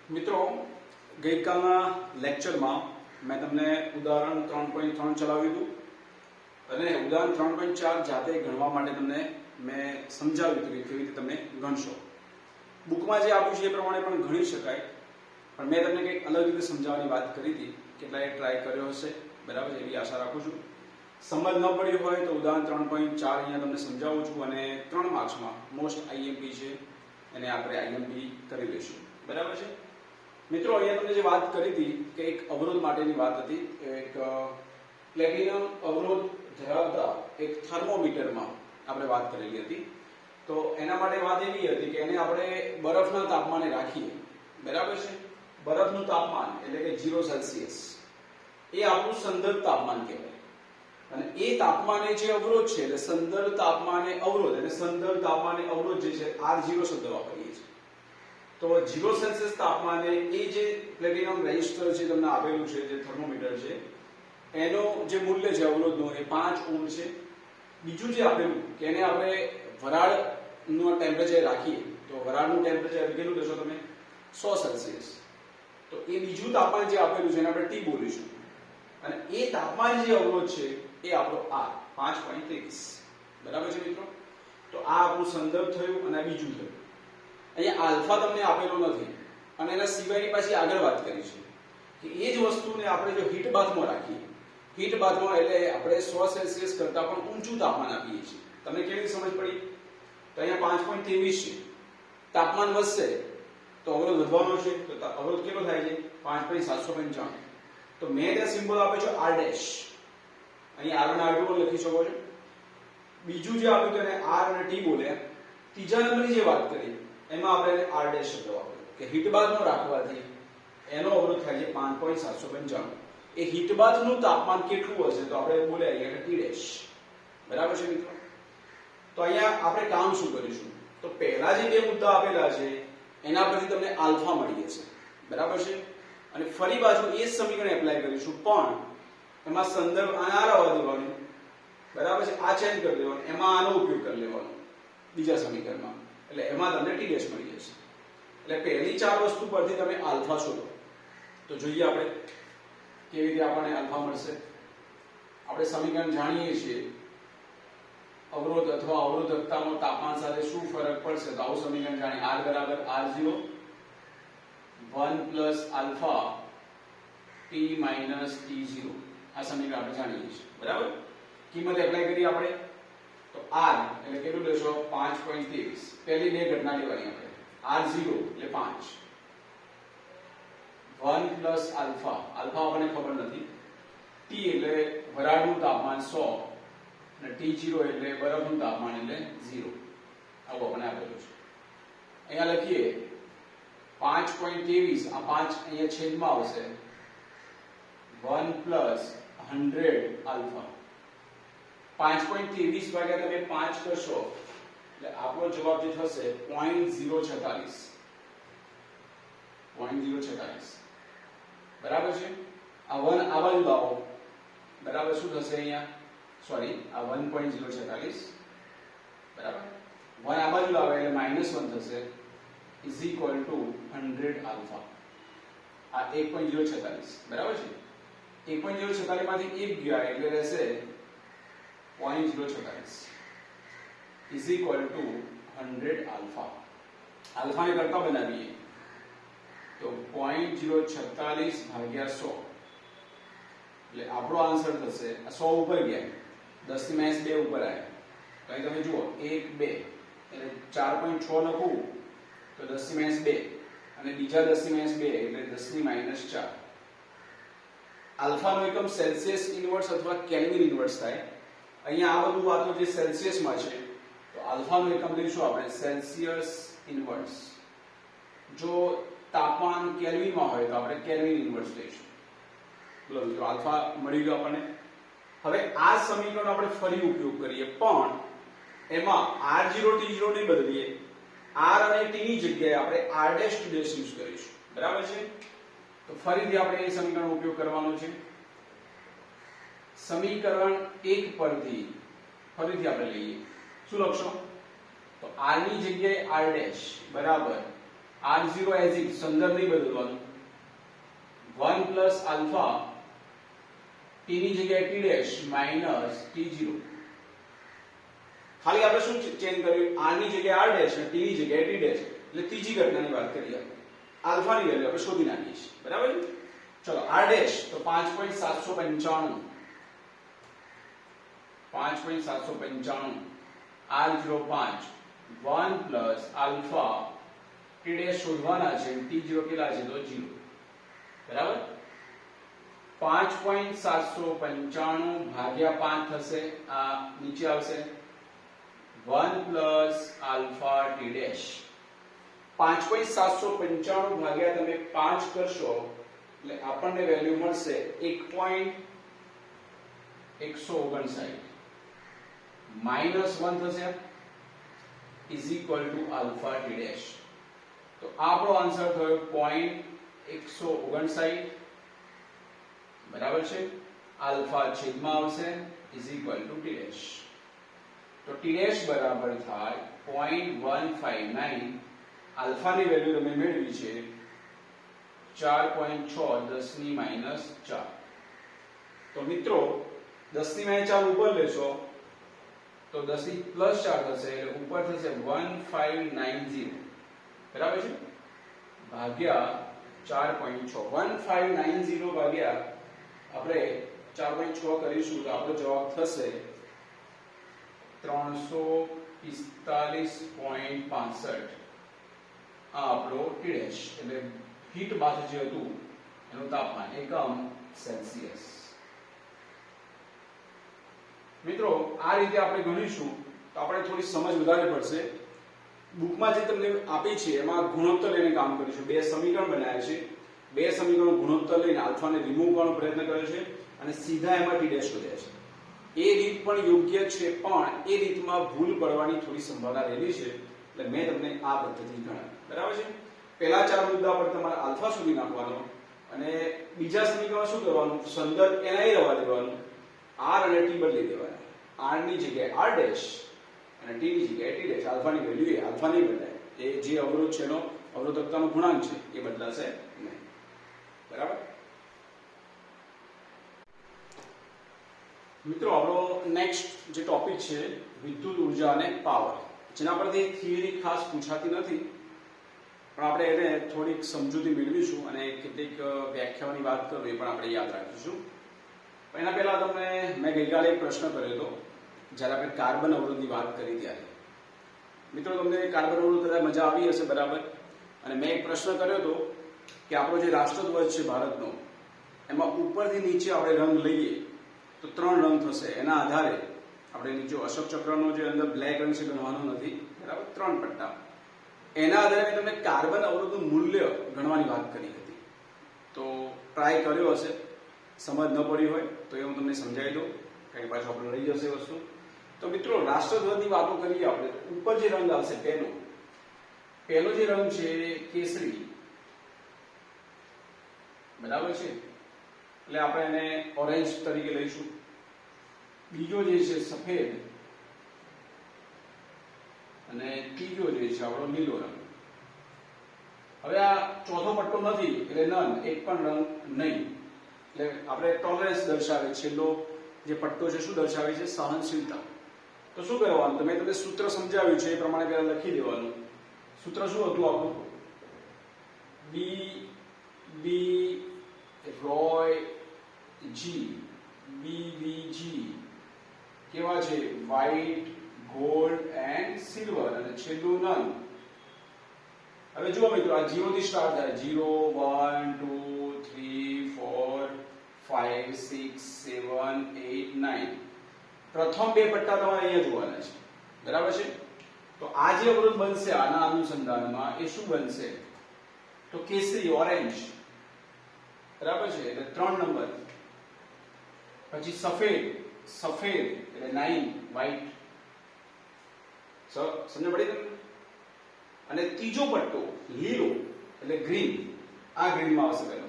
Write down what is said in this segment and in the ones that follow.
મિત્રો, ગઈકાલના લેક્ચરમાં મેં તમને ઉદાહરણ 3.3 ચલાવ્યું હતું અને ઉદાહરણ 3.4 જાતે ગણવા માટે તમને મેં સમજાવ્યું હતું કે કેવી રીતે તમે ગણશો. બુકમાં જે આપ્યું છે એ પ્રમાણે પણ ગણી શકાય, પણ મેં તમને કંઈક અલગ રીતે સમજાવવાની વાત કરી હતી. કેટલાએ ટ્રાય કર્યો હશે, બરાબર, એવી આશા રાખું છું. સમજ ન પડી હોય તો ઉદાહરણ 3.4 અહીંયા તમને સમજાવું છું અને 3 માર્ક્સમાં મોસ્ટ આઈએમપી છે એને આપણે આઈએમપી કરી લઈશું, બરાબર છે મિત્રો. અહીંયા તમને જે વાત કરી હતી કે એક અવરોધ માટેની વાત હતી, એક પ્લેટિનમ અવરોધ ધરાવતા એક થર્મોમીટરમાં આપણે વાત કરેલી હતી. તો એના માટે વાત એવી હતી કે એને આપણે બરફના તાપમાને રાખીએ, બરાબર છે. બરફનું તાપમાન એટલે કે 0 સેલ્સિયસ એ આપણું સંદર્ભ તાપમાન કહેવાય અને એ તાપમાને જે અવરોધ છે એટલે સંદર્ભ તાપમાને અવરોધ અને સંદર્ભ તાપમાને અવરોધ જે છે R0 શબ્દ વાપરીએ છીએ. તો 0 સેલ્સિયસ તાપમાને એ જે પ્લેટિનમ રેઝિસ્ટર છે તમને આપેલું છે, જે થર્મોમીટર છે, એનો જે મૂલ્ય છે અવરોધનું એ 5 ઓહ્મ છે. બીજું જે આપેલું કે એને આપણે વરાળનું ટેમ્પરેચર રાખીએ તો વરાળનું ટેમ્પરેચર કેટલું લેશો તમે? 100 સેલ્સિયસ. તો એ બીજું તાપમાન જે આપેલું છે એને આપણે T બોલીશું અને એ તાપમાન જે અવરોધ છે એ આપણો R 5.23, બરાબર છે મિત્રો. તો આ આપણું સંદર્ભ થયું અને આ બીજું થયું. અહીંયા આલ્ફા તમને આપેલો નથી અને એના સિવાયની પાછી આગળ વાત કરી છે કે એ જ વસ્તુને આપણે જો હીટ બાથમાં રાખીએ, હીટ બાથમાં એટલે આપણે 100 સેલ્સિયસ કરતાં પણ ઊંચું તાપમાન આપીએ છીએ. તમને કેવી સમજ પડી? તો અહીંયા 5.23 છે, તાપમાન વધશે તો અવરોધ વધવાનો છે, તો અવરોધ કેટલો થાય છે? 5.795. તો મેં ત્યાં સિમ્બોલ આપ્યો છે R ડેશ. અહીંયા R અને R2 પણ લખી શકો છો. બીજું જે આપ્યું તેને R અને T બોલ્યા. ત્રીજા નંબરની જે વાત કરી એમાં આપણે R ડેશ શબ્દ વાપર્યો કે હીટ બાથમાં રાખવાથી એનો અવરોધ થાય છે 5.795. એ હીટ બાથનું તાપમાન કેટલું હશે તો આપણે બોલ્યા કે T ડેશ, બરાબર છે મિત્રો. તો અહીંયા આપણે કામ શું કરીશું? તો પહેલા જે બે મુદ્દા આપેલા છે એના પરથી તમને આલ્ફા મળી જશે, બરાબર છે. અને ફરી પાછું એ જ સમીકરણ એપ્લાય કરીશું, પણ એમાં સંદર્ભ આને આ રહેવા દેવાનું, બરાબર છે. આ ચેન્જ કરી દેવાનું, એમાં આનો ઉપયોગ કરી લેવાનો બીજા સમીકરણમાં, એટલે એમાં તમને T ડેશ મળી જશે. એટલે પહેલી 4 વસ્તુ પરથી તમે આલ્ફા શોધો. તો જોઈએ આપણે કેવી રીતે આપણને આલ્ફા મળશે. આપણે સમીકરણ જાણીએ છીએ, અવરોધ અથવા અવરોધકતામાં તાપમાન સાથે શું ફરક પડશે. તો આવું સમીકરણ જાણીએ, R બરાબર R0 1 plus alpha T minus T0. આ સમીકરણ આપણે જાણીએ છીએ, બરાબર. કિંમત એપ્લાય કરી આપણે તો R એટલે કેટલું લેશો? 5.23. પહેલી બે ઘટના લેવાની આપણે. R0 એટલે 5, 1 પ્લસ આલ્ફા, આલ્ફા આપણને ખબર નથી, T એટલે વરાળનું તાપમાન 100 અને T0 એટલે બરફનું તાપમાન એટલે 0. આવું આપણે આપેલું છે. અહીંયા લખીએ 5.23, આ 5 અહીંયા છેદમાં આવશે, 1 પ્લસ 100 આલ્ફા. 5.23 ભાગ્યા તમે 5 કરશો એટલે આપણો જવાબ જે થશે 0.046, 0.046, બરાબર છે. આ 1 આ બાજુ લાવો, બરાબર. શું થશે અહીંયા? સોરી, આ 1.046, બરાબર. 1 આ બાજુ લાવે એટલે -1 થશે, ઇઝ ઇક્વલ ટુ 100 આલ્ફા. આ 1.046, બરાબર છે. 1.046 માંથી 1 ગયા એટલે રહેશે 0.046 ઇઝ ઇક્વલ ટુ 100 આલ્ફા. આલ્ફાને કરતા બનાવીએ તો 0.046 ભાગ્યા 100 એટલે આપણો આન્સર થશે, 100 ઉપર ગયા, 10 થી -2 ઉપર આવ્યા. તો અહીં તમે જુઓ 1 2 એટલે 4.6 લખું તો 10 થી -2 અને બીજા 10 થી -2 એટલે 10 થી -4. આલ્ફાનો એકમ સેલ્સિયસ ઇન્વર્સ અથવા કેલ્વિન ઇન્વર્સ થાય. અહીંયા આ બધું વાતો જે સેલ્સિયસમાં છે તો આલ્ફાનો એકમ લઈશું આપણે સેલ્સિયસ ઇન્વર્સ. જો તાપમાન કેલ્વિનમાં હોય તો આપણે કેલ્વિન ઇન્વર્સ લઈશું. બોલો મિત્રો, આલ્ફા મળી ગયો આપણને. હવે આ સમીકરણ આપણે ફરી ઉપયોગ કરીએ, પણ એમાં R0 T0 ને બદલીએ, R અને T ની જગ્યાએ આપણે R dash T dash use કરીશું, બરાબર છે. તો ફરીથી આપણે એ સમીકરણનો ઉપયોગ કરવાનો છે. સમીકરણ 1 પરથી ફરીથી આપણે લઈએ. શું લખશો? તો R ની જગ્યાએ R ડેશ બરાબર r0 એઝ ઇટ સંદર્ભ નહીં બદલવાનું 1 પ્લસ આલ્ફા t ની જગ્યાએ t ડેશ માઈનસ t0 ખાલી આપણે શું ચેન્જ કર્યું r ની જગ્યાએ r ડેશ અને t ની જગ્યાએ t ડેશ એટલે ત્રીજી ઘટનાની વાત કરીએ આપણે આલ્ફા ની વેલ્યુ આપણે શોધી નાખીએ છીએ બરાબર ચલો r ડેશ તો 5.795 r0 5 1 plus alpha t dash શોધવાના છે t0 કેટલા છે તો 0 બરાબર 5.795 ભાગ્યા 5 થશે આ નીચે આવશે 1 પ્લસ આલ્ફા t ડેશ 5.795 ભાગ્યા તમે 5 કરશો એટલે આપણને વેલ્યુ મળશે 1.159 માઈનસ 1 થશે is equal to alpha t dash તો આપણો આન્સર થયો 0.159 બરાબર છે આલ્ફા છેદમાં આવશે is equal to t dash તો t ડેશ બરાબર થાય 0.159 આલ્ફાની વેલ્યુ તમે મેળવી છે 4.6 10 ની માઈનસ 4 તો મિત્રો 10 ની માઈનસ 4 ઉપર લેશો તો 10 ની પ્લસ 4 થશે એટલે ઉપર થશે 1590 બરાબર છે ભાગ્યા 4.6 1590 ભાગ્યા આપણે 4.6 કરીશું તો આપણો જવાબ થશે 345.65 આ આપણો t ડેશ એટલે હીટ બાથ જે હતું એનું તાપમાન એકમ સેલ્સિયસ મિત્રો આ રીતે આપણે ગણીશું તો આપણે થોડી સમજ વધારે પડશે બુકમાં જે તમને આપી છે એમાં ગુણોત્તર લઈને કામ કરીશું બે સમીકરણ બનાવ્યા છે બે સમીકરણો ગુણોત્તર લઈને આલ્ફાને રિમૂવ કરવાનો પ્રયત્ન કર્યો છે અને સીધા એમાં t ડેશ શોધ્યા છે એ રીત પણ યોગ્ય છે પણ એ રીતમાં ભૂલ પડવાની થોડી સંભાવના રહેલી છે એટલે મેં તમને આ પદ્ધતિ ગણાવી બરાબર છે પહેલા ચાર મુદ્દા પર તમારે આલ્ફા શોધી નાખવાનો અને બીજા સમીકરણમાં શું કરવાનું સંદર્ભ એના રહેવા દેવાનું r અને t બદલી દેવાના r ની જગ્યાએ r ડેશ અને t ની જગ્યાએ t ડેશ આલ્ફાની વેલ્યુ એ આલ્ફા નહીં બદલાય એ જે અવરોધ છે એનો અવરોધકતાનો ગુણાંક છે એ બદલાશે નહીં બરાબર મિત્રો આપણો નેક્સ્ટ જે ટોપિક છે વિદ્યુત ઉર્જા અને પાવર જેના પરથી થિયરી ખાસ પૂછાતી નથી પણ આપણે એને થોડીક સમજૂતી મેળવીશું અને કેટલીક વ્યાખ્યાઓની વાત કરું એ પણ આપણે યાદ રાખીશું પણ એના પહેલા તમને મેં ગઈકાલે એક પ્રશ્ન કર્યો હતો જ્યારે આપણે કાર્બન અવરોધની વાત કરી ત્યારે મિત્રો તમને કાર્બન અવરોધ કદાચ મજા આવી હશે બરાબર અને મેં એક પ્રશ્ન કર્યો હતો કે આપણો જે રાષ્ટ્રધ્વજ છે ભારતનો એમાં ઉપરથી નીચે આપણે રંગ લઈએ તો 3 રંગ થશે એના આધારે આપણે નીચે અશોક ચક્રનો જે અંદર બ્લેક રંગ છે ગણવાનો નથી બરાબર 3 પટ્ટા એના આધારે તમને કાર્બન અવરોધનું મૂલ્ય ગણવાની વાત કરી હતી તો ટ્રાય કર્યો હશે સમજ ન પડી હોય તો એ હું તમને સમજાવી દઉં કઈ પાછું આપણે રહી જશે વસ્તુ તો મિત્રો રાષ્ટ્રધ્વજની વાતો કરીએ આપણે ઉપર જે રંગ આવશે પહેલો જે રંગ છે કેસરી બરાબર છે એટલે આપણે એને ઓરેન્જ તરીકે લઈશું બીજો જે છે સફેદ અને ત્રીજો જે છે આપણો લીલો રંગ હવે આ ચોથો પટ્ટો નથી એટલે નન એક પણ રંગ નહીં એટલે આપણે ટોલરન્સ દર્શાવે છેલ્લો જે પટ્ટો છે શું દર્શાવે છે સહનશીલતા તો શું કરવાનું તમે તમને સૂત્ર સમજાવ્યું છે એ પ્રમાણે પહેલા લખી દેવાનું સૂત્ર શું હતું આપણું બી બી રોય જી બીવીજી કેવા છે વ્હાઈટ ગોલ્ડ એન્ડ સિલ્વર અને છેલ્લું નન હવે જુઓ મિત્રો આ 0 થી સ્ટાર્ટ થાય 0 1 2 3 4 5 6 7 8 9 પ્રથમ બે પટ્ટા તમારે અહીંયા જોવાના છે બરાબર છે તો આ જે અવરોધ બનશે આના અનુસંધાનમાં એ શું બનશે તો કેસરી ઓરેન્જ બરાબર છે એટલે 3 નંબર પછી સફેદ એટલે 9 વ્હાઈટ સમજ પડી તમને અને ત્રીજો પટ્ટો લીલો એટલે ગ્રીન આ ગ્રીનમાં આવશે પહેલો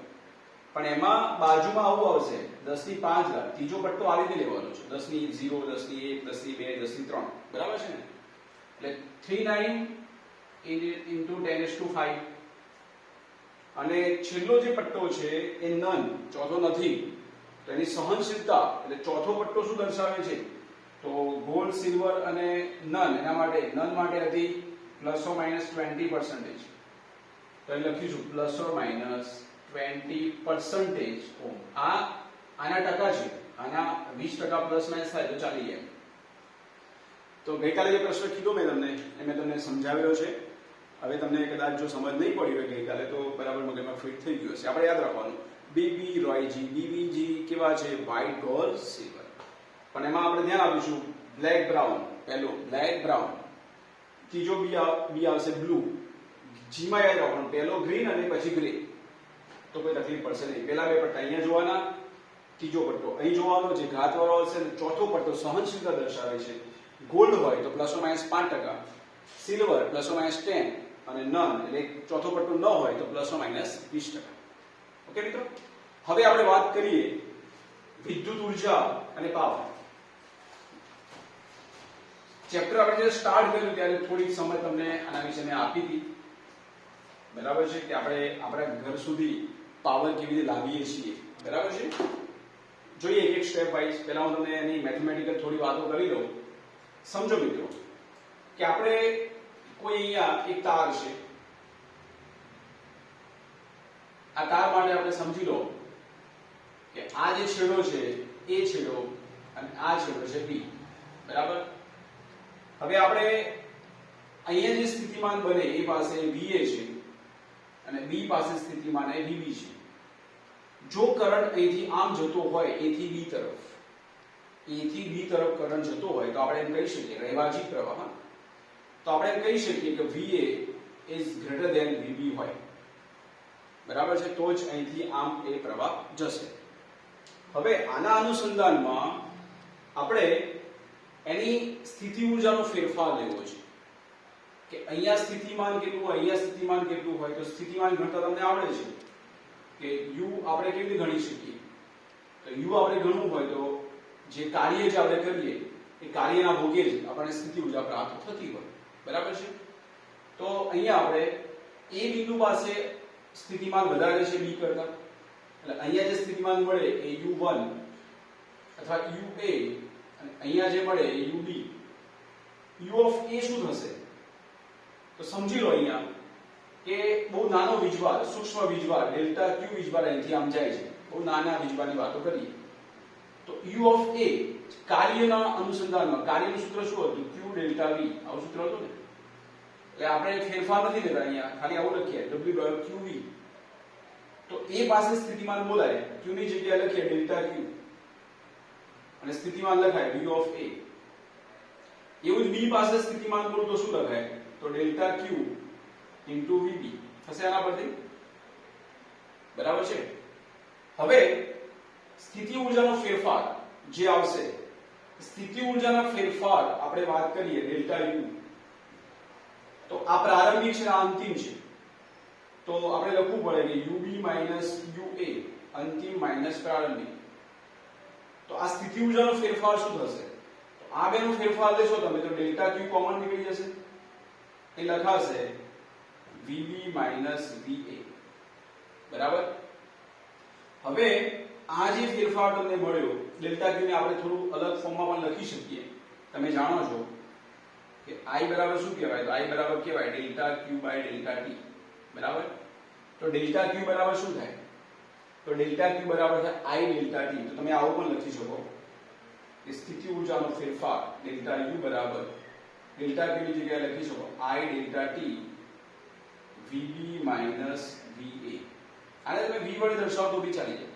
પણ એમાં બાજુમાં આવું આવશે 10 ની 5 ઘાત ત્રીજો પટ્ટો આ રીતે લેવાનો છે 10 ની 0 10 ની 1 10 ની 2 10 ની 3 બરાબર છે ને એટલે 39 into 10⁵ અને છેલ્લો જે પટ્ટો છે એ નન, ચોથો નથી, તો એની સહનશીલતા એટલે ચોથો પટ્ટો શું દર્શાવે છે તો ગોલ્ડ, સિલ્વર અને નન, એના માટે નન માટે હતી ±20%. તો અહીં લખીશું ±20% ઓમ. આના ટકા છે, આના 20% પ્લસ માઇનસ થાય તો ચાલી જાય. તો ગઈકાલે જે પ્રશ્ન કીધો મેં તમને સમજાવ્યો છે. હવે તમને કદાચ જો સમજ નહીં પડી હોય ગઈકાલે તો બરાબર મગજમાં ફિટ થઈ ગયું હશે. આપણે યાદ રાખવાનું બીબી રોયજી, બીબીજી કેવા છે વ્હાઇટ, ગોલ્ડ, સિલ્વર. પણ એમાં આપણે ધ્યાન આપીશું બ્લેક બ્રાઉન, પહેલો બ્લેક બ્રાઉન, ત્રીજો બી આવશે બ્લુ, જીમાં યાદ રાખવાનું પહેલો ગ્રીન અને પછી ગ્રે. તો કોઈ તકલીફ પડશે નહીં. પહેલા બે પટ્ટા અહીંયા જોવાના, ત્રીજો પટ્ટો અહીં જોવાનો જે ઘાતવાળો હશે, અને ચોથો પટ્ટો સહનશીલતા દર્શાવે છે. ગોલ્ડ હોય તો ±5%, સિલ્વર ±10, અને નન એટલે ચોથો પટ્ટો ન હોય તો ±20%. ઓકે મિત્રો, હવે આપણે વાત કરીએ વિદ્યુત ઉર્જા અને પાવર. ચેપ્ટર આપણે જ્યારે સ્ટાર્ટ કર્યું ત્યારે થોડીક સમય તમને આના વિશે મેં આપી હતી, બરાબર છે, કે આપણે આપણા ઘર સુધી પાવર કેવી રીતે લાવીએ છીએ, બરાબર છે. જોઈએ એક સ્ટેપ વાઇઝ. પહેલા હું તમને એની મેથેમેટિકલ થોડી વાતો કરી દઉં. સમજો મિત્રો કે આપણે કોઈ અહીંયા એક તાર છે, આ તાર માટે આપણે સમજી લો કે આ જે છેડો છે એ છેડો અને આ છેડો છે B, બરાબર. હવે આપણે અહીંયા જે સ્થિતિમાન બને એ પાસે VA છે અને B પાસે સ્થિતિમાન એ VB છે. જો કરંટ અહીંથી આમ જતો હોય A થી B તરફ, A થી B તરફ કરંટ જતો હોય તો આપણે એમ કહી શકીએ રૈવાજી પ્રવાહ, તો આપણે એમ કહી શકીએ કે VA is greater than VB હોય, બરાબર છે. તો જ અહીંથી આમ એ પ્રવાહ જશે. હવે આના અનુસંધાનમાં આપણે એની સ્થિતિ ઊર્જાનો ફેરફાર લેવો છે કે અહીંયા સ્થિતિમાન કેટલું હોય, અહીંયા સ્થિતિમાન કેટલું હોય. તો સ્થિતિમાન ગણતા તમને આવડે છે કે U આપણે કેવી રીતે ગણી શકીએ. તો U આપણે ગણવું હોય તો જે કાર્ય જે આપણે કરીએ એ કાર્યના ભોગે જ આપણને સ્થિતિ ઊર્જા પ્રાપ્ત થતી હોય, બરાબર છે. તો અહીંયા આપણે A બિંદુ પાસે સ્થિતિમાન વધારે છે B કરતા, એટલે અહીંયા જે સ્થિતિમાન મળે એ U1 અથવા UA, અને અહીંયા જે મળે એ UB. U of A શું થશે તો સમજી લો અહીંયા કે બહુ નાનો વીજભાર, સૂક્ષ્મ વીજભાર ડેલ્ટા Q વીજભાર અહીંથી આમ જાય છે. બહુ નાના વીજભારની વાતો કરીએ તો U of A કાર્યના અનુસંધાનમાં, કાર્યનું સૂત્ર શું હતું Q ડેલ્ટા V, આવું સૂત્ર હતું ને. એટલે આપણે ફેરફાર નથી લેતા, અહીંયા ખાલી આવું લખીએ W/QV. તો A પાસે સ્થિતિમાન બોલાય, Q ની જગ્યાએ લખીએ ડેલ્ટા Q અને સ્થિતિમાન લખાય V of A. એવું જ B પાસે સ્થિતિમાન બોલું તો શું લખાય તો ડેલ્ટા Q into VB થશે આના પરથી, બરાબર છે. હવે સ્થિતિ ઊર્જાનો ફેરફાર જે આવશે, સ્થિતિ ઊર્જાના ફેરફાર આપણે વાત કરીએ ડેલ્ટા U, તો આ પ્રારંભિક છે આ અંતિમ છે. તો આપણે લખવું પડે કે UB minus UA અંતિમ માઇનસ પ્રારંભિક. તો આ સ્થિતિ ઊર્જાનો ફેરફાર શું થશે તો આ બેનો ફેરફાર લેશો તમે તો ડેલ્ટા Q કોમન નીકળી જશે, એ લખાશે VB minus VA, બરાબર. હવે આ જે ફેરફાર તમને મળ્યો ડેલ્ટા Q ને આપણે થોડું અલગ ફોર્મમાં પણ લખી શકીએ. તમે જાણો છો કે I બરાબર શું કહેવાય તો I બરાબર કહેવાય delta Q by delta T, બરાબર. તો ડેલ્ટા Q બરાબર શું થાય તો ડેલ્ટા Q બરાબર છે I ડેલ્ટા T. તો તમે આવું પણ લખી શકો કે સ્થિતિ ઊર્જાનો ફેરફાર ડેલ્ટા U બરાબર ડેલ્ટા Q ની જગ્યાએ લખી શકો I delta T VB minus VA. આને તમે V વડે દર્શાવો તો બી ચાલી જાય.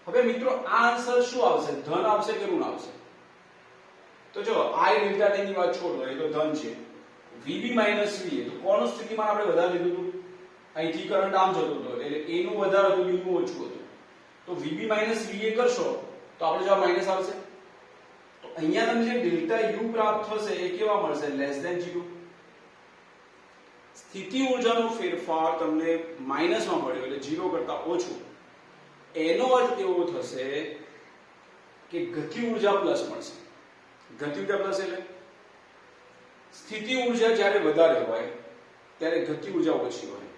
હવે મિત્રો આ આન્સર શું આવશે, ધન આવશે કે ઋણ આવશે. તો જો I ડેલ્ટા T ની વાત છોડો, એ તો ધન છે. VB minus VA તો કોનું સ્થિતિમાન આપણે વધારે લીધું હતું, અહીંથી કરંટ આમ જતો હતો એટલે A નું વધારે હતું, U નું ઓછું હતું. તો VB minus VA કરશો તો આપણે જવાબ માઈનસ આવશે. તો અહીંયા તમને જે ડેલ્ટા U પ્રાપ્ત થશે એ કેવા મળશે લેસ ધેન 0. સ્થિતિ ઊર્જાનો ફેરફાર તમને માઈનસમાં મળ્યો એટલે 0 કરતા ઓછું. એનો અર્થ એવો થશે કે ગતિ ઊર્જા પ્લસ મળશે. ગતિ ઊર્જા પ્લસ એટલે સ્થિતિ ઊર્જા જ્યારે વધારે હોય ત્યારે ગતિ ઊર્જા ઓછી હોય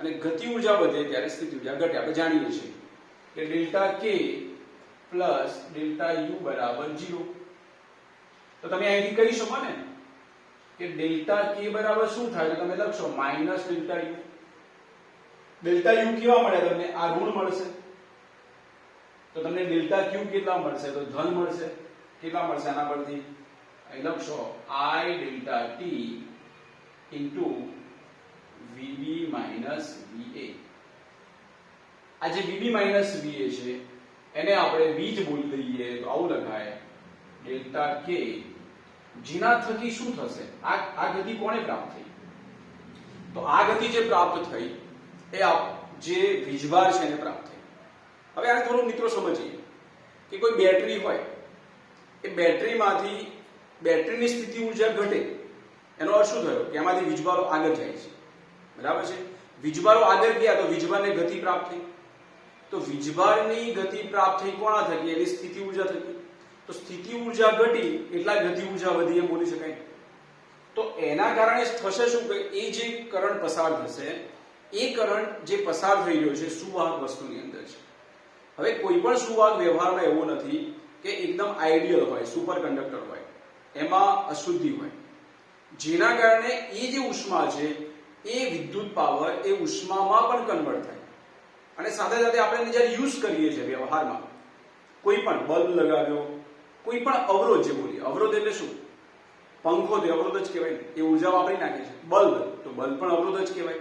અને ગતિ ઉર્જા વધે ત્યારે સ્થિતિ ઉર્જા ઘટે. આપણે જાણીએ છીએ કે ડેલ્ટા કે પ્લસ ડેલ્ટા યુ બરાબર 0. તો તમે અહીંથી કહી શકો ને કે ડેલ્ટા કે બરાબર શું થાય? તો તમે લખશો minus delta you. Delta you કેવા મળે તમને? આ ઋણ મળશે. તો તમને ડેલ્ટા ક્યુ કેટલા મળશે? તો ધન મળશે. કેટલા મળશે આના પરથી? અહીં લખશો I delta T into VB minus VA. આ જે VB માઇનસ VA છે એને આપણે V જ બોલી દઈએ તો આવું લખાય ડેલ્ટા કે, જેના થકી શું થશે? આ ગતિ કોને પ્રાપ્ત થઈ? તો આ ગતિ જે પ્રાપ્ત થઈ એ જે વીજભાર છે એને પ્રાપ્ત થઈ. હવે આને થોડું મિત્રો સમજીએ કે કોઈ બેટરી હોય, એ બેટરીમાંથી બેટરીની સ્થિતિ ઉર્જા ઘટે એનો અર્થ શું થયો? કે એમાંથી વીજભારો આગળ જાય છે. બરાબર છે? વીજભારો આગળ ગયા તો વીજભારને ગતિ પ્રાપ્ત થઈ. તો વીજભારની ગતિ પ્રાપ્ત થઈ કોના થકી? એની સ્થિતિ ઉર્જા થકી. તો સ્થિતિ ઉર્જા ઘટી એટલા ગતિ ઉર્જા વધી એમ બોલી શકાય. તો એના કારણે થશે શું કે એ જે કરંટ પસાર થશે, એ કરંટ જે પસાર થઈ રહ્યો છે સુવાહક વસ્તુની અંદર છે. હવે કોઈ પણ સુવાહક વ્યવહારમાં એવો નથી કે એકદમ આઈડિયલ હોય, સુપર કંડક્ટર હોય, એમાં અશુદ્ધિ હોય, જેના કારણે એ જે ઉષ્મા છે એ વિદ્યુત પાવર એ ઉષ્મામાં પણ કન્વર્ટ થાય. અને સાથે સાથે આપણે જ્યારે યુઝ કરીએ છીએ વ્યવહારમાં, કોઈ પણ બલ્બ લગાવ્યો, કોઈ પણ અવરોધ જે બોલીએ, અવરોધ એટલે શું? પંખો તે અવરોધ જ કહેવાય, એ ઉર્જા વાપરી નાખે છે. બલ્બ તો બલ્બ પણ અવરોધ જ કહેવાય.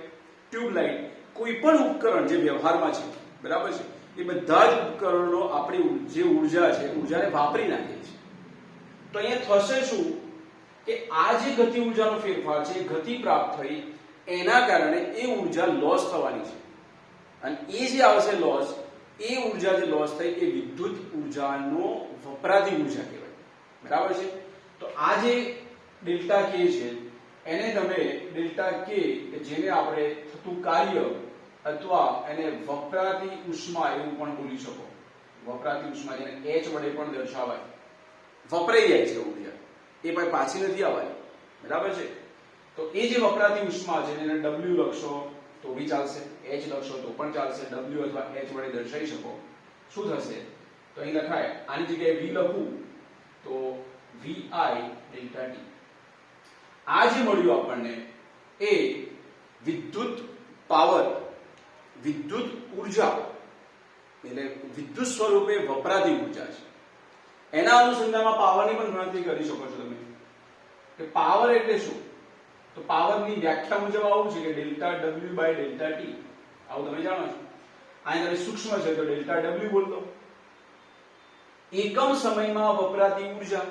ટ્યુબલાઇટ, કોઈ પણ ઉપકરણ જે વ્યવહારમાં છે, બરાબર છે, એ બધા જ ઉપકરણો આપણી જે ઉર્જા છે ઉર્જાને વાપરી નાખે છે. તો અહીંયા થશે શું કે આ જે ગતિ ઉર્જાનો ફેરફાર છે, ગતિ પ્રાપ્ત થઈ એના કારણે એ ઉર્જા લોસ થવાની છે. અને એ જે આવશે લોસ, એ ઉર્જા જે લોસ થઈ એ વિદ્યુત ઉર્જાનો વપરાતી ઉર્જા કહેવાય. બરાબર છે? તો આ જે ડેલ્ટા કે છે એને તમે ડેલ્ટા કે જેને આપણે થતું કાર્ય અથવા એને વપરાતી ઉષ્મા એવું પણ બોલી શકો. વપરાતી ઉષ્મા જેને H વડે પણ દર્શાવાય. વપરાઈ જાય છે ઉર્જા, એ પણ પાછી નથી આવવાની. બરાબર છે? તો એ જે વપરાતી ઉષ્મા છે એને W લખશો તો બી ચાલશે, H લખશો તો પણ ચાલશે. W અથવા H વડે દર્શાવી શકો. શું થશે? તો અહીં લખાય, આની જગ્યાએ V લખું તો VI ડેલ્ટા T. આ જે મળ્યું આપણને એ વિદ્યુત પાવર, વિદ્યુત ઉર્જા એટલે વિદ્યુત સ્વરૂપે વપરાતી ઉર્જા છે. એના અનુસંધાનમાં પાવરની પણ ગણતરી કરી શકો છો તમે કે પાવર એટલે શું? તો પાવરની વ્યાખ્યા મુજબ આવું છે કે delta W by delta T. આવું તમે જાણો છો. અહીં તમે સૂક્ષ્મ છે તો ડેલ્ટા W બોલ દો. એકમ સમયમાં વપરાતી ઉર્જા,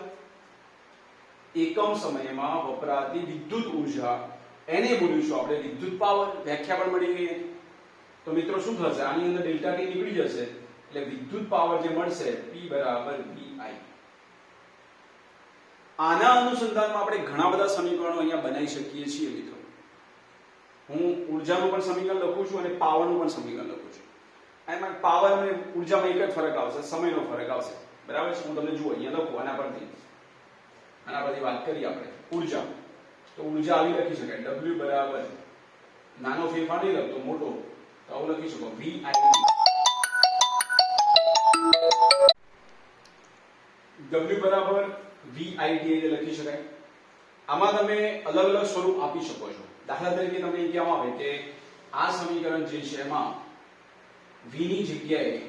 એકમ સમયમાં વપરાતી વિદ્યુત ઉર્જા, એને બોલીશું આપણે વિદ્યુત પાવર. વ્યાખ્યા પણ મળી ગઈ. તો મિત્રો શું થશે? આની અંદર ડેલ્ટા T નીકળી જશે એટલે વિદ્યુત પાવર જે મળશે P બરાબર VI. આના અનુસંધાનમાં આપણે ઘણા બધા સમીકરણો અહીંયા બનાવી શકીએ છીએ મિત્રો. હું ઉર્જાનું પણ સમીકરણ લખું છું અને પાવરનું પણ સમીકરણ લખું છું. એમાં પાવર અને ઉર્જામાં એક જ ફરક આવશે, સમયનો ફરક આવશે. બરાબર છે? હું તમને જુઓ અહીંયા લખું આના પરથી વાત કરીએ આપણે ઉર્જા. તો ઉર્જા આવી લખી શકાય W બરાબર, નાનો ફેરફાર નહીં લખતો, મોટો, તો આવું લખી શકો VI. W બરાબર VIT એટલે લખી શકાય. આમાં તમે અલગ અલગ સ્વરૂપ આપી શકો છો. દાખલા તરીકે તમને એ કહેવામાં આવે કે આ સમીકરણ જે છે એમાં V ની જગ્યાએ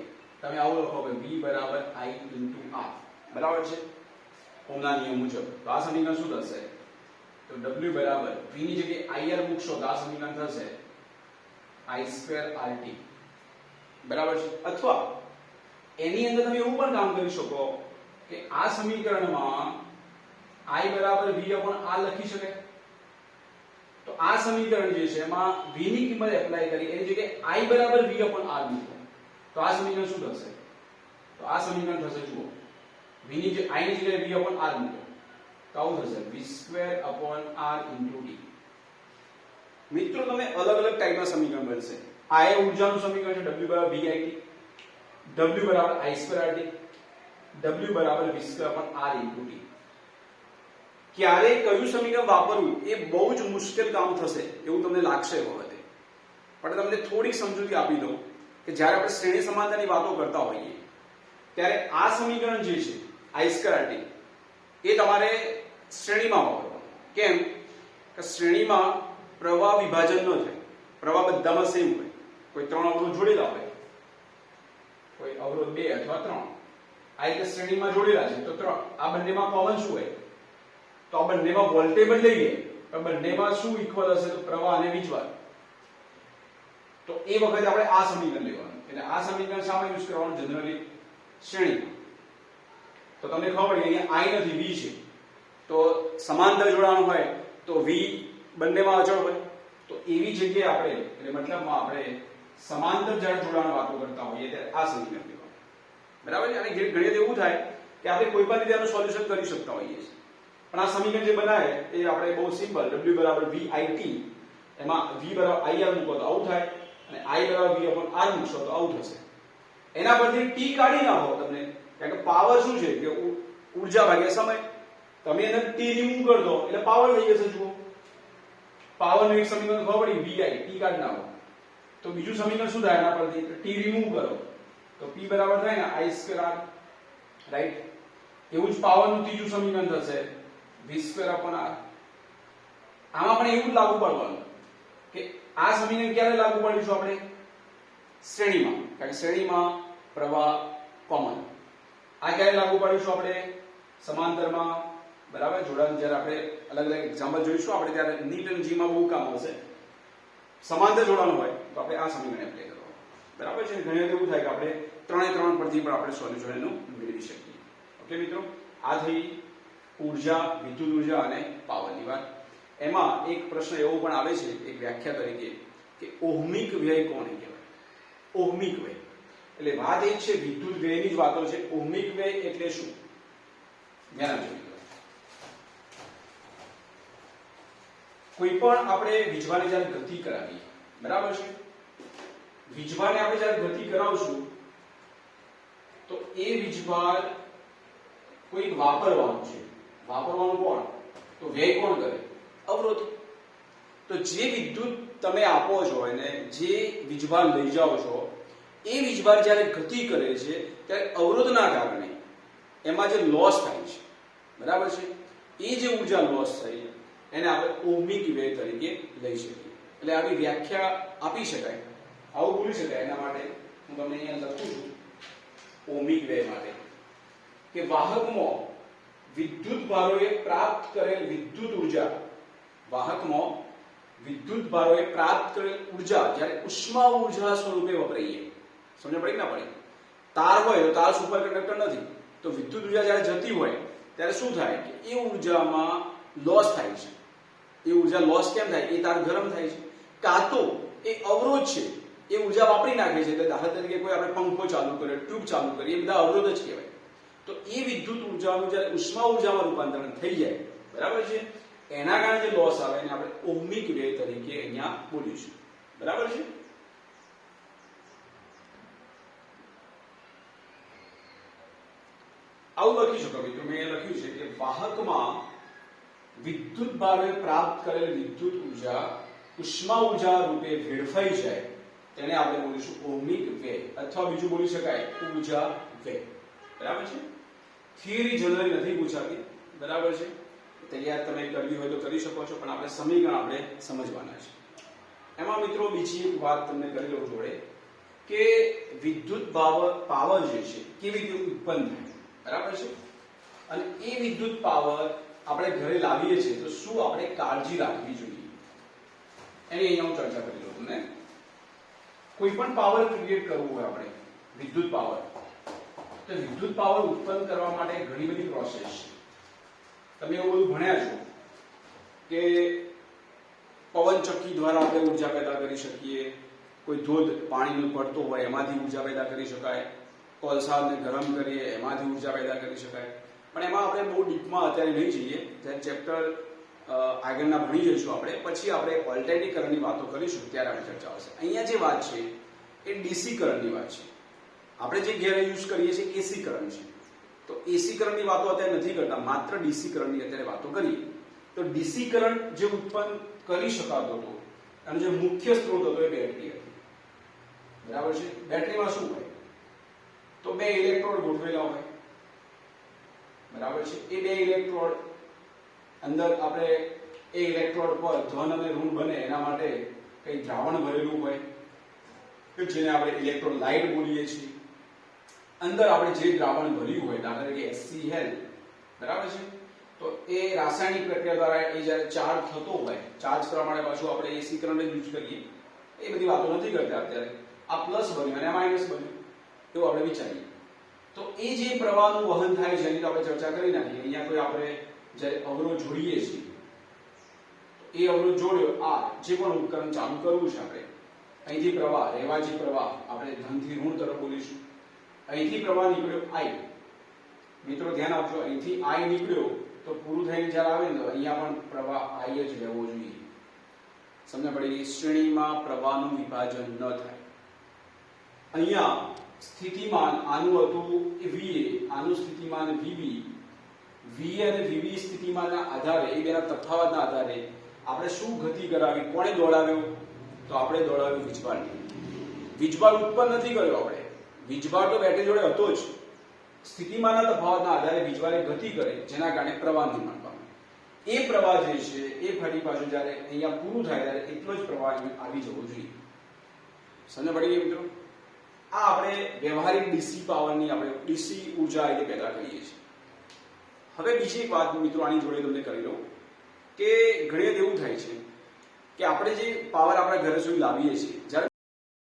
તમે આવું લખો કે V બરાબર I into R. બરાબર છે? ઓહમના નિયમ મુજબ. તો આ સમીકરણ શું થશે? તો W બરાબર V ની જગ્યાએ IR મૂકશો તો આ સમીકરણ થશે I2RT. બરાબર છે? અથવા એની અંદર તમે એવું પણ કામ કરી શકો કે આ સમીકરણમાં I બરાબર V upon R લખી શકાય. તો આ સમીકરણ જે છે એમાં V ની કિંમત એપ્લાય કરી એની જગ્યાએ I બરાબર V upon R મૂકો તો આ સમીકરણ શું થશે? તો આ સમીકરણ થશે, જુઓ, V ની જે I ની જગ્યાએ V upon R મૂકો તો આવું થશે V2 upon R into T. મિત્રો તમે અલગ અલગ ટાઈપના સમીકરણ બનશે. આ એ ઉર્જાનું સમીકરણ છે W બરાબર VIT, W બરાબર I2RT, W બરાબર V2 upon R into T. ક્યારે કયું સમીકરણ વાપરવું એ બહુ જ મુશ્કેલ કામ થશે એવું તમને લાગશે વખતે. પણ તમને થોડી સમજૂતી આપી દઉં કે જ્યારે આપણે શ્રેણી સમાંતરની વાતો કરતા હોઈએ ત્યારે આ સમીકરણ જે છે I²RT એ તમારે શ્રેણીમાં વાપરવાનું. કેમ કે શ્રેણીમાં પ્રવાહ વિભાજન ન થાય, પ્રવાહ બધામાં સેમ હોય. કોઈ 3 અવરોધ જોડેલા હોય, કોઈ અવરોધ 2 અથવા 3 આ રીતે શ્રેણીમાં જોડેલા છે તો આ બંનેમાં કોમન શું હોય? તો આ બંનેમાં વોલ્ટેજ બદલાઈએ પણ બંનેમાં શું ઇક્વલ હશે? તો પ્રવાહ અને વીજભાર. તો એ વખતે આપણે આ સમીકરણ લેવાનું. એટલે આ સમીકરણ શામાં યુઝ કરવાનું? જનરલી શ્રેણીમાં. તો તમને ખબર છે અહીંયા I નથી, V છે. તો સમાંતર જોડાણ હોય તો V બંનેમાં અચળ હોય. તો એવી જગ્યાએ આપણે એટલે મતલબમાં આપણે સમાંતર જ્યારે જોડાણ વાતો કરતા હોઈએ ત્યારે આ સમીકરણ લેવાનું. બરાબર છે? અને ઘણી વખત એવું થાય કે આપણે કોઈ પણ રીતે આનું સોલ્યુશન કરી શકતા હોઈએ છીએ. પણ આ સમીકરણ જે બનાવે એ આપણે બહુ સિમ્પલ W = VIT, એમાં V = IR મૂકો તો આવું થાય અને I = V/R મૂકશો તો આવું થશે. એના પરથી T કાઢી નાખો તમને, કારણ કે પાવર શું છે કે ઊર્જા ભાગ્યા સમય. તમે એને T રિમૂવ કરી દો એટલે પાવર થઈ જશે. જુઓ, પાવરનું એક સમીકરણ ખબર પડી VI, T કાઢી નાખો તો બીજું સમીકરણ શું થાય? એના પરથી T રિમૂવ કરો તો P બરાબર થાય ને I²R, રાઈટ? એવું જ પાવરનું ત્રીજું સમીકરણ થશે V²/R. આમાં પણ એવું જ લાગુ પાડવાનું કે આ સમીકરણ ક્યારે લાગુ પાડીશું આપણે? શ્રેણીમાં, કારણ કે શ્રેણીમાં પ્રવાહ કોમન. આ ક્યારે લાગુ પાડીશું આપણે? સમાંતરમાં. બરાબર? જોડાણ જ્યારે આપણે અલગ અલગ એક્ઝામ્પલ જોઈશું આપણે ત્યારે નીટ અને જી માં બહુ કામ આવશે. સમાંતર જોડાણ હોય તો આપણે આ સમીકરણ એપ્લાય કરવાનું. બરાબર છે? ઘણી વખત એવું થાય કે આપણે 3 પરથી પણ આપણે સોલ્યુશન એનું મેળવી શકીએ. ઓકે મિત્રો, આ થઈ ઊર્જા, વિદ્યુત ઊર્જા અને પાવરની વાત. એમાં એક પ્રશ્ન એવો પણ આવે છે એક વ્યાખ્યા તરીકે કે ઓહમિક વ્યય કોને કહેવાય? ઓહમિક વ્યય એટલે વાત એ છે વિદ્યુત વ્યયની જ વાતો છે. ઓહમિક વ્યય એટલે શું? ધ્યાન આપજો. કોઈ પણ આપણે વીજભારને જ્યારે ગતિ કરાવીએ, બરાબર છે? વીજભારને આપણે જ્યારે ગતિ કરાવશું તો એ વીજભાર કોઈ વાપરવાનું છે. વાપરવાનું કોણ? તો વ્યય કોણ કરે? અવરોધ. તો જે વિદ્યુત તમે આપો છો અને જે વીજભાર લઈ જાઓ છો એ વીજભાર જ્યારે ગતિ કરે છે ત્યારે અવરોધના કારણે એમાં જે લોસ થાય છે, બરાબર છે, એ જે ઊર્જા લોસ થઈ એને આપણે ઓહમિક વ્યય તરીકે લઈ શકીએ. એટલે આવી વ્યાખ્યા આપી શકાય, આવું બોલી શકાય. એના માટે હું તમને અહીંયા લખું છું ઓહમિક વ્યય માટે કે વાહકમાં વિદ્યુત ભારોએ પ્રાપ્ત કરેલ વિદ્યુત ઊર્જા, વાહકમાં વિદ્યુત ભારોએ પ્રાપ્ત કરેલ ઊર્જા જ્યારે ઉષ્મા ઊર્જા સ્વરૂપે વપરાઈએ. સમજ પડી કે ના પડી? તાર હોય તો તાર સુપર કંડક્ટર નથી, તો વિદ્યુત ઊર્જા જ્યારે જતી હોય ત્યારે શું થાય કે એ ઊર્જામાં લોસ થાય છે. એ ઊર્જા લોસ કેમ થાય? એ તાર ગરમ થાય છે, કાં તો એ અવરોધ છે એ ઊર્જા વાપરી નાખે છે. એટલે દાખલા તરીકે કોઈ આપણે પંખો ચાલુ કર્યો, ટ્યુબ ચાલુ કરી, એ બધા અવરોધ જ કહેવાય. તો એ વિદ્યુત ઊર્જાનું જ્યારે ઉષ્મા ઊર્જામાં રૂપાંતરણ થઈ જાય, બરાબર છે, એના કારણે જે લોસ આવે એને આપણે ઓહમિક વ્યય તરીકે અહીંયા બોલીશું. બરાબર છે? આવું લખી શકો મિત્રો. મેં લખ્યું છે કે વાહકમાં વિદ્યુત ભારોએ પ્રાપ્ત કરેલ વિદ્યુત ઊર્જા ઉષ્મા ઊર્જા રૂપે વેડફાઈ જાય તેને આપણે બોલીશું ઓહમિક વ્યય, અથવા બીજું બોલી શકાય ઊર્જા વ્યય. બરાબર છે? થિયરી જનરલી નથી પૂછાતી, બરાબર છે? તૈયાર તમે કરવી હોય તો કરી શકો છો, પણ આપણે સમીકરણ આપણે સમજવાના છે. એમાં મિત્રો બીજી એક વાત તમને કરી લઉં જોડે કે વિદ્યુત પાવર જે છે કેવી રીતે ઉત્પન્ન થાય, બરાબર છે? અને એ વિદ્યુત પાવર આપણે ઘરે લાવીએ છીએ તો શું આપણે કાળજી રાખવી જોઈએ એની અહીંયા હું ચર્ચા કરી લઉં તમને. કોઈ પણ પાવર ક્રિએટ કરવું હોય આપણે, વિદ્યુત પાવર, તો વિદ્યુત પાવર ઉત્પન્ન કરવા માટે ઘણી બધી પ્રોસેસ છે. તમે એવું બધું ભણ્યા છો કે પવન ચક્કી દ્વારા આપણે ઊર્જા પેદા કરી શકીએ, કોઈ ધોધ પાણીનો પડતો હોય એમાંથી ઊર્જા પેદા કરી શકાય, કોલસાને ગરમ કરીએ એમાંથી ઊર્જા પેદા કરી શકાય. પણ એમાં આપણે બહુ ડીપમાં અત્યારે નહીં જઈએ, જ્યારે ચેપ્ટર આગળના ભણી જઈશું આપણે, પછી આપણે ઓલ્ટરનેટિવ કરંટની વાતો કરીશું ત્યારે આપણે ચર્ચા આવશે. અહીંયા જે વાત છે એ ડીસી કરંટની વાત છે. આપણે જે ઘેર યુઝ કરીએ છીએ એસી કરંટ છે. તો એસી કરંટની વાતો અત્યારે નથી કરતા, માત્ર ડીસી કરંટની અત્યારે વાતો કરીએ. તો ડીસી કરંટ જે ઉત્પન્ન કરી શકાતો હતો અને જે મુખ્ય સ્ત્રોત હતો એ બેટરી હતી. બરાબર છે. બેટરીમાં શું હોય તો બે ઇલેક્ટ્રોડ ગોઠવેલા હોય. બરાબર છે. એ બે ઇલેક્ટ્રોડ અંદર આપણે એ ઇલેક્ટ્રોડ પર ધન અને ઋણ બને એના માટે કંઈ દ્રાવણ ભરેલું હોય કે જેને આપણે ઇલેક્ટ્રોલાઇટ બોલીએ છીએ. અંદર આપણે જે દ્રાવણ ભર્યું હોય, દાખલા તરીકે HCl, બરાબર છે, તો એ રાસાયણિક પ્રક્રિયા દ્વારા એ જ્યારે ચાર્જ થતો હોય, ચાર્જ કરવા માટે પાછું આપણે AC કરંટ યુઝ કરીએ, એ બધી વાતો નથી કરતા અત્યારે. આ પ્લસ બન્યું અને આ માઇનસ બન્યું એવું આપણે વિચારીએ તો એ જે પ્રવાહનું વહન થાય છે એની તો આપણે ચર્ચા કરી નાખીએ. અહીંયા કોઈ આપણે જ્યારે અવરોધ જોડીએ છીએ એ અવરોધ જોડ્યો, આ જે પણ ઉપકરણ ચાલુ કરવું છે આપણે, અહીંથી પ્રવાહ, રેવાજી પ્રવાહ આપણે ધનથી ઋણ તરફ બોલીશું. અહીંથી પ્રવાહ નીકળ્યો I. મિત્રો ધ્યાન આપજો, અહીંથી I નીકળ્યો તો પૂરું થઈને જ્યારે આવે ને તો અહીંયા પણ પ્રવાહ I જ રહેવો જોઈએ. સમજ પડી ગઈ? શ્રેણીમાં પ્રવાહનું વિભાજન ન થાય. અહીંયા સ્થિતિમાન આનું હતું એ VA, આનું સ્થિતિમાન VB. VA અને VB સ્થિતિમાનના આધારે, એ બેના તફાવતના આધારે આપણે શું ગતિ કરાવી, કોણે દોડાવ્યો? તો આપણે દોડાવ્યો વીજભારને. વીજભાર ઉત્પન્ન નથી કર્યો આપણે, વીજભાર તો બેટરી જોડે હતો જ. સ્થિતિમાનના તફાવતના આધારે વીજભારે ગતિ કરે જેના કારણે પ્રવાહ નિર્માણ પામે. એ પ્રવાહ જે છે એ ફરી પાછું જ્યારે અહીંયા પૂરું થાય ત્યારે એટલો જ પ્રવાહ આવી જવો જોઈએ. સમજ પડી ગઈ મિત્રો? આ આપણે વ્યવહારિક ડીસી પાવરની, આપણે ડીસી ઉર્જા એટલે પેદા કરીએ છીએ. હવે બીજી એક વાત મિત્રો આની જોડે તમને કરી લઉં કે ઘણી એવું થાય છે કે આપણે જે પાવર આપણા ઘરે સુધી લાવીએ છીએ, જ્યારે